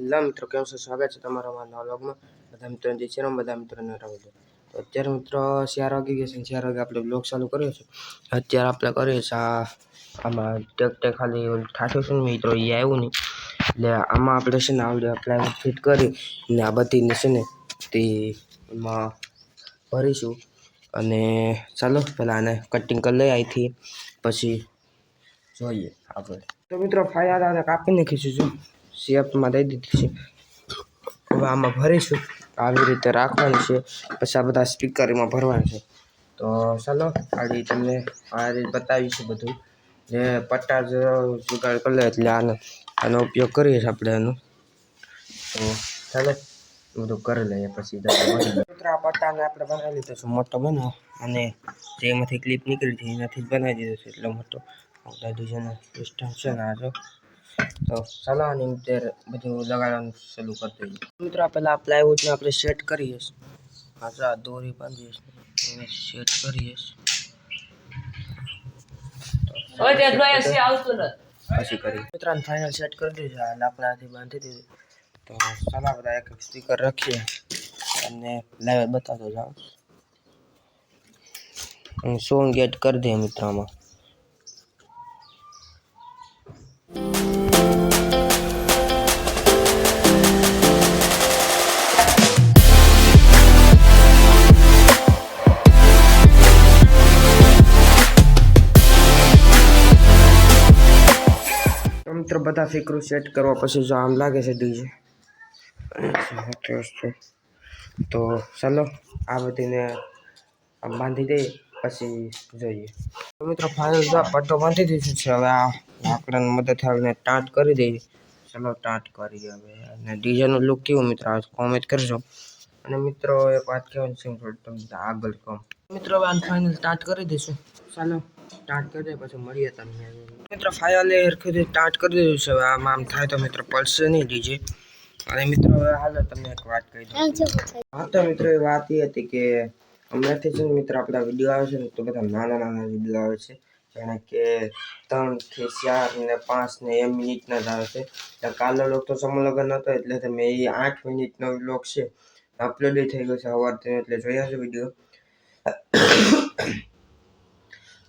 Hello મિત્રો, કેમ છો? સ્વાગત છે તમારા મારા વ્લોગમાં. બધા મિત્રોને જય શ્રી રામ, બધા મિત્રોને રામ. તો અત્યારે મિત્રો 4 વાગી ગયા છે. 4 વાગે આપણે બ્લોગ ચાલુ કર્યો છે. અત્યારે આપણે કરીએ છીએ આમાં ટેક ખાલી ઠાઠું છે ને મિત્રો, એ આવ્યું નહીં એટલે આમાં આપણે છે ને આવડે પ્લાયવુડ ફિટ કરી ને આ બધીને છે ને તે એમાં ભરીશું. અને ચાલો પહેલાં આને કટિંગ કરી લઈએ અહીંથી, પછી જોઈએ આગળ. તો મિત્રો ફાયા કાપી નાખીશું, જો શેપમાં દઈ દીધી છે. હવે આમાં ભરીશું, આવી રીતે રાખવાની છે. પછી આ બધા સ્પીકર એમાં ભરવાના છે. તો ચાલો આજે તમને આ રીતે બતાવીશું બધું. જે પટ્ટા જુગાડ કરી લે એટલે આનો ઉપયોગ કરીએ છીએ આપણે એનો. તો ચાલો બધું કરી લઈએ પછી મિત્રો આ પટ્ટાને આપણે બનાવી લીધો છે મોટો બનાવો, અને જેમાંથી ક્લિપ નીકળી છે એનાથી જ બનાવી દીધો છે એટલો મોટો. ડિઝાઇન સિસ્ટમ છે ને આ જો. તો ચાલો આની અંદર બધું લગાડવાનું ચાલુ કરી દઈએ. મિત્રો પહેલાં પ્લાયવુડને આપણે સેટ કરીએ. આ દોરી બાંધીએ એને સેટ કરીએ. પછી કરી મિત્રો ફાઇનલ સેટ કરી દીધું, આ લાકડાથી બાંધી દીધું. તો ચાલો બધા એક સ્પીકર રાખીએ અને લાઈવ બતાવતો જાઓ. સોંગ એડ કરી દઈએ મિત્રોમાં. મિત્રો બધા ફિકરું સેટ કરવા પછી જો આમ લાગે છે ડીજે, તો ચાલો આ બધીને આમ બાંધી દઈએ પછી જોઈએ. મિત્રો ફાઇનલ પટ્ટો બાંધી દીધો છે. હવે આ લાકડાની મદદથી આપણે ટાંટ કરી દઈએ. ચાલો ટાંટ કરીએ હવે. અને ડીજેનો લુક કેવું મિત્રો આવે કોમેન્ટ કરજો. અને મિત્રો એક વાત કહેવાની છે તમને આગળ કહું. મિત્રો હવે આને ફાઇનલ ટાંટ કરી દઈશું. ચાલો ટાંટ કરી દે પછી મળીએ તમને. મિત્રો ફાઇનલ ટાંટ કરી દીધું છે. હવે આમ થાય તો મિત્રો પડશે નહીં ડીજે. અને મિત્રો હવે હાલો તમને એક વાત કહી દઉં. હા તો મિત્રો એ વાત એ હતી કે હમણાંથી છે ને મિત્રો આપણા વિડીયો આવે છે ને તો બધા નાના વિડીયો આવે છે. જાણે કે 3 થી 4 ને 5 ને એ મિનિટના જ આવે છે. કાલનો લોક તો સમૂહ લગ્ન હતો એટલે તમે એ 8 મિનિટનો વ્લોગ છે અપલોડ થઈ ગયો છે સવારથી, એટલે જોયા છે વિડીયો.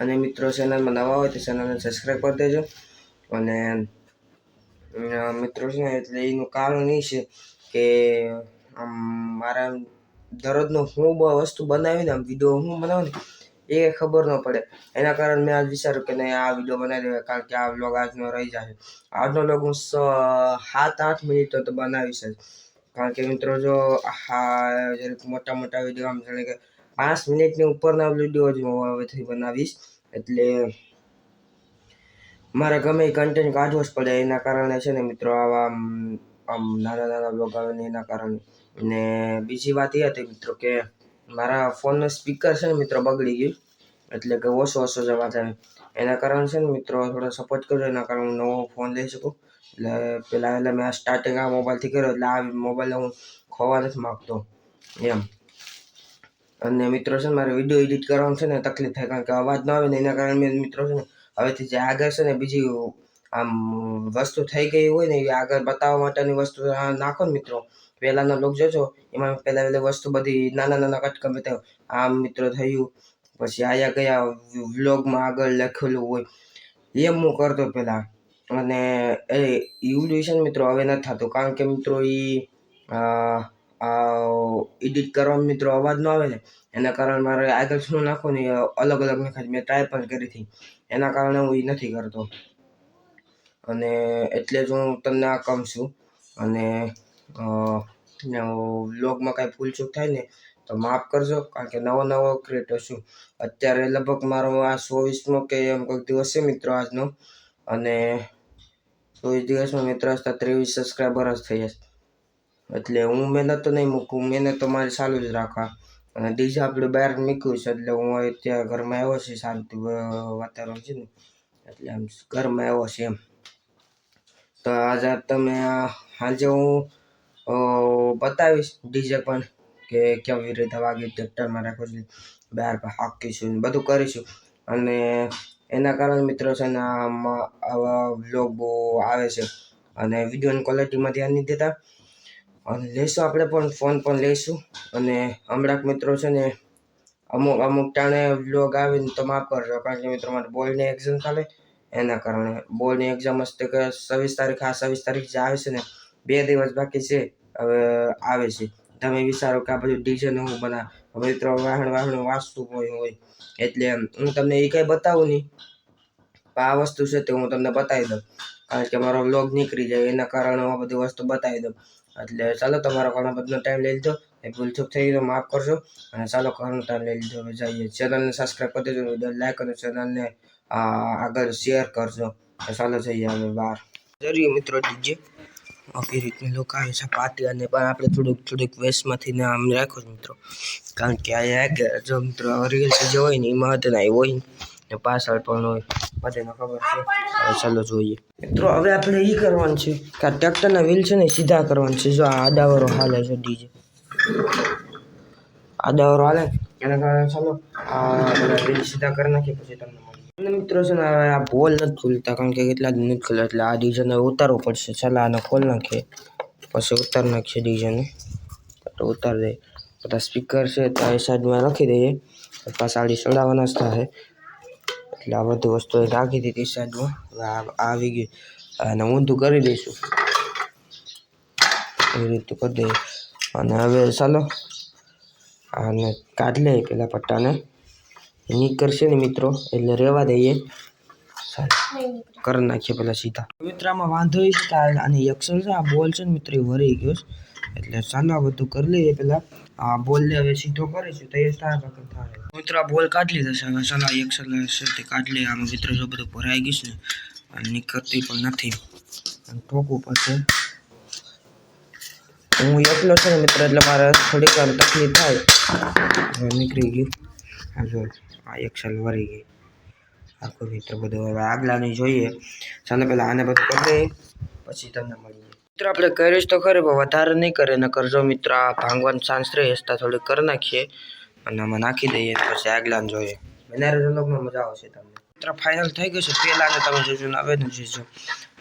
અને મિત્રો ચેનલમાં નવા હોય તો ચેનલને સબસ્ક્રાઈબ કરી દેજો. અને મિત્રો છે ને એટલે એનું કારણ એ છે કે આમ મારા દરરોજનો હું વસ્તુ બનાવીને આમ વિડીયો હું બનાવું ને એ ખબર ન પડે. એના કારણે મેં આજ વિચાર્યું કે નહીં આ વિડીયો બનાવી દેવાય, કારણ કે આ વ્લોગ આજનો રહી જાય. આજનો વ્લોગ હું 7-8 મિનિટનો તો બનાવીશ જ, કારણ કે મિત્રો જો મોટા વિડીયો આમ જાણે કે 5 મિનિટની ઉપરના વિડીયો જ હું હવેથી બનાવીશ. એટલે મારે ગમે એ કન્ટેન્ટ કાઢવો જ પડે. એના કારણે છે ને મિત્રો આવા આમ નાના વ્લોગ આવે ને એના કારણે. ને બીજી વાત એ હતી મિત્રો કે મારા ફોનનું સ્પીકર છે ને મિત્રો બગડી ગયું, એટલે કે ઓછો જવા જાય. એના કારણે છે ને મિત્રો થોડો સપોર્ટ કરજો, એના કારણે હું નવો ફોન લઈ શકું. એટલે પહેલાં મેં આ સ્ટાર્ટિંગ આ મોબાઈલથી કર્યો, એટલે આ મોબાઈલ હું ખોવા નથી માગતો એમ. અને મિત્રો છે ને મારે વિડીયો એડિટ કરવાનું છે ને તકલીફ થાય, કારણ કે અવાજ ન આવે ને એના કારણે મેં મિત્રો છે ને હવેથી જે આગળ છે ને બીજી આમ વસ્તુ થઈ ગઈ હોય ને એ આગળ બતાવવા માટેની વસ્તુ નાખો ને મિત્રો. પહેલાંનો લોક જોજો એમાં પહેલાં વસ્તુ બધી નાના કટકા બતાવો. આમ મિત્રો થયું, પછી આયા ગયા વ્લોગમાં આગળ લખેલું હોય એમ હું કરતો પહેલાં. અને એ એવું છે ને મિત્રો હવે નથી થતું, કારણ કે મિત્રો એ એડિટ કરવામાં મિત્રો અવાજ ન આવે ને એના કારણે મારે આગળ શું નાખો ને અલગ નાખાય. મેં ટ્રાય પણ કરી હતી, એના કારણે હું એ નથી કરતો. અને એટલે જ હું તમને આ કહું છું. અને વ્લોગમાં કાંઈ ભૂલચૂક થાય ને તો માફ કરજો, કારણ કે નવો ક્રિએટર છું. અત્યારે લગભગ મારો આ 24મો કે એમ કોઈક દિવસ છે મિત્રો આજનો. અને 24 દિવસમાં મિત્રો હસતા 23 સબસ્ક્રાઈબર જ થઈ જશે. એટલે હું મહેનત તો નહીં મૂકું, મહેનત તો મારી ચાલુ જ રાખવા. અને ડીજે આપણે બહાર મૂક્યું છે, એટલે હું અત્યારે ઘરમાં આવ્યો છે. શાંતિ વાતાવરણ છે ને એટલે આમ ઘરમાં આવ્યો છે એમ. તો આજે તમે સાંજે હું બતાવીશ ડીજે પણ કે કેવી રીતે વાગી ટ્રેક્ટરમાં રાખો છું, બહાર હાંકીશું બધું કરીશું. અને એના કારણે મિત્રો છે ને આવા વ્લોગ બહુ આવે છે. અને વિડીયોની ક્વોલિટીમાં ધ્યાન નહીં દેતા. અને લેશું આપણે પણ ફોન પણ લઈશું. અને હમણાં મિત્રો છે ને અમુક ટાણે વ્લોગ આવે ને તો માફ કરજો, કારણ કે મિત્રો મારે બોર્ડની એક્ઝામ ચાલે એના કારણે. બોર્ડની એક્ઝામ હશે કે 26 તારીખ, આ 26 તારીખ જે આવે છે ને 2 દિવસ બાકી છે, હવે આવે છે. તમે વિચારો કે આ બધું ડીજે ને હું બનાવ, હવે મિત્રો વાહણ વાંચતું હોય એટલે હું તમને એ કંઈ બતાવું નહીં. આ વસ્તુ છે તે હું તમને બતાવી દઉં, કારણ કે મારો વ્લોગ નીકળી જાય એના કારણે હું આ બધી વસ્તુ બતાવી દઉં. એટલે ચાલો, તમારો ઘણો બધો ટાઈમ લઈ લીધો, એ ભૂલચૂક થઈ ગયો માફ કરજો. અને ચાલો, ઘણો ટાઈમ લઈ લીધો, હવે જઈએ. ચેનલને સબસ્ક્રાઈબ કરી દેજો, વિડીયો લાઈક અને ચેનલને આગળ શેર કરજો. ચાલો જઈએ હવે બહાર. જરૂર મિત્રો ડીજે આવી રીતની લોકો આવે છે પાર્ટી, અને પણ આપણે થોડુંક વેસ્ટમાંથી ને આમ રાખો મિત્રો, કારણ કે આ જો મિત્રો રિયલ જે હોય ને એમાં હતા ને હોય ને પાછળ પણ હોય, બધાને ખબર છે. હવે ચાલો જોઈએ મિત્રો, હવે આપણે એ કરવાનું છે કે આ ટ્રેક્ટરના વ્હીલ છે ને સીધા કરવાનું છે. જો આ આડાવાળો હાલે છે ડીજે, આડાવાળો હાલે એના કારણે ચાલો આ વ્હીલ સીધા કરી નાખીએ, પછી તમને મળીએ. મિત્રો છે ને હવે આ બોલ નથી ખુલતા, કારણ કે કેટલા દિન નથી ખુલે, એટલે આ ડીજેને ઉતારવું પડશે. ચાલો આને ખોલ નાખીએ, પછી ઉતારી નાખીએ ડીજેને. તો ઉતારી દઈએ. બધા સ્પીકર છે તો એ સાઈડમાં રાખી દઈએ, પાછા આડી ચડાવવાના જ થાય, એટલે આ બધી વસ્તુ રાખી દીધી સાઈડમાં. હવે આવી ગઈ અને ઊંધું કરી દઈશું, એવી રીતે કરી દઈએ. અને હવે ચાલો આને કાઢ લઈએ પેલા પટ્ટાને, નીકળશે ને મિત્રો એટલે રહેવા દઈએ. કરી નાખીએ પેલા સીધા. મિત્રો આમાં વાંધો એ છે કે આની એક્શન છે, આ બોલ છે ને મિત્રો એ વળી ગયો છે, એટલે ચાલો આ બધું કરી લઈએ. પેલા આ બોલને હવે સીધો કરીશું તો એ થાય બાકી થાય. મિત્રો આ બોલ કાઢી લીધો છે, હવે ચાલો એક્શન છે તે કાઢી લઈએ. આમાં મિત્રો જો બધું ભરાઈ ગયું છે ને, અને નીકળતી પણ નથી, અને ઠોકવું પડશે. હું એકલો છે ને મિત્રો, એટલે મારે થોડીક વાર તકલીફ થાય. હવે નીકળી ગયું, આ જો આ એક્શન વળી ગઈ આખું મિત્રો. બધું હવે આગલાની જોઈએ. ચાલો પેલા આને બધું કરી દઈએ, પછી તમને મળીએ. મિત્રો આપણે કરીશ તો ખરે, પણ વધારે નહીં કરે ને કરજો મિત્રો. આ ભાંગવાનું ચાન્સ રહે, એસતા થોડીક કરી નાખીએ અને આમાં નાખી દઈએ, પછી આગલાને જોઈએ. બનારે વ્લોગમાં મજા આવશે તમને. મિત્રો ફાઇનલ થઈ ગયું છે, પહેલાને તમે જોજો ને હવે જોજો.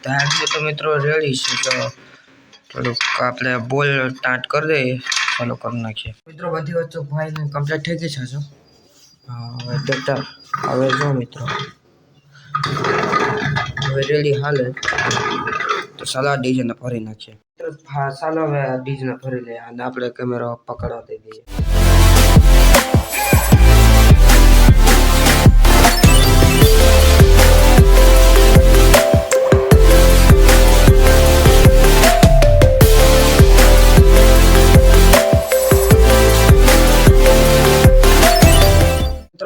તો આગળ તો મિત્રો રેડી છે, તો થોડુંક આપણે બોલ ટાટ કરી દઈએ. ચાલો કરી નાખીએ મિત્રો. બધી વસ્તુ ફાઇનલ કમ્પ્લીટ થઈ ગઈ છે. જો હવે ટ્રેક્ટર હવે જો મિત્રો હવે રેડી હાલે, તો ચાલો ડીજેને ભરી નાખીએ. હા ચાલો હવે ડીજેને ભરી લઈએ, અને આપણે કેમેરો પકડવા દઈ દઈએ.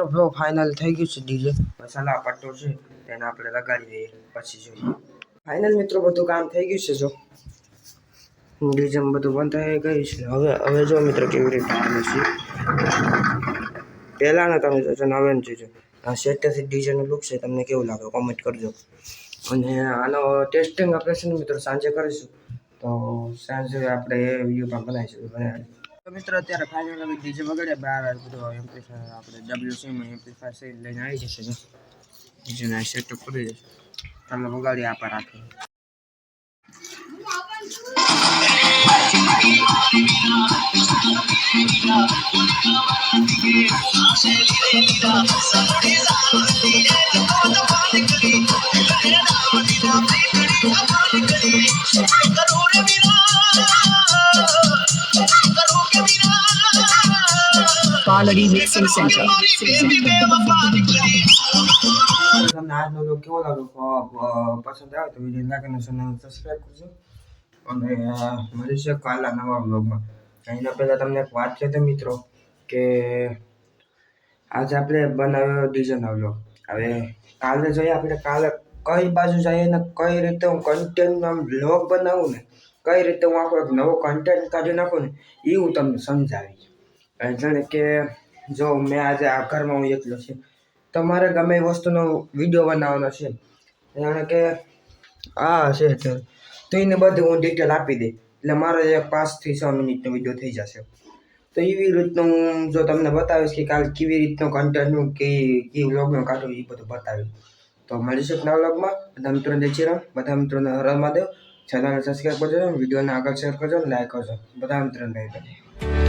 મિત્રો ફાઇનલ થઈ ગયું છે ડીજે. મસાલા પટ્ટો છે તેને આપણે લગાડી દઈએ, પછી જોઈએ. ફાઇનલ મિત્રો બધું કામ થઈ ગયું છે. જો ડીજે બધું બંધ થઈ ગયું છે. હવે જો મિત્રો કેવી રીતે આવે છે, પહેલાંના તમે જોજો ને હવે જોજો. આ સેટથી ડીજેનું લુક છે, તમને કેવું લાગે કોમેન્ટ કરજો. અને આનો ટેસ્ટિંગ આપણે છે ને મિત્રો સાંજે કરીશું, તો સાંજે આપણે એ વિડીયો પણ બનાવીશું. તો મિત્રો અત્યારે ફાઇનલ હવે ડીજે વગાડે બહાર બધું એમ્પ્લીફાયર આપણે WCમાં એમ્પ્લીફાયર છે લઈને આવી જશે. જો ડીજેના સેટઅપ કરી દેશે, તમને વગાડી આપા રાખે. Quality Mixing Center. તમને આજનો લોક કેવો લાગ્યો, પસંદ આવે તો વિડીયો લાઈક અને ચેનલ સબસ્ક્રાઈબ કરજો. અને મળીશું કાલના નવા બ્લોગમાં. એના પહેલાં તમને એક વાત કહેતો મિત્રો, કે આજે આપણે બનાવ્યો ડીજેનો બ્લોગ. હવે કાલે જોઈએ આપણે કાલે કઈ બાજુ જઈએ ને કઈ રીતે હું કન્ટેન્ટમાં બ્લોગ બનાવું ને, કઈ રીતે હું આખો એક નવો કન્ટેન્ટ કાઢી નાખું ને, એ હું તમને સમજાવીશ. જાણે કે જો મેં આજે આ ઘરમાં હું એકલો છે, તમારે ગમે એ વસ્તુનો વિડીયો બનાવવાનો છે, જાણે કે આ છે તો એને બધું હું ડિટેલ આપી દઈ, એટલે મારો એક 5 થી 6 મિનિટનો વિડીયો થઈ જશે. તો એવી રીતનું હું જો તમને બતાવીશ કે કાલે કેવી રીતનું કન્ટેન્ટનું કે વ્લોગનું કાઢવું, એ બધું બતાવીશ. તો મળીશું નવા વ્લોગમાં. બધા મિત્રોને જય શ્રી રામ, બધા મિત્રોને હર મહાદેવ. ચેનલને સબસ્ક્રાઈબ કરજો, વિડીયોને આગળ શેર કરજો અને લાઈક કરજો. બધા મિત્રોને રાઈટ.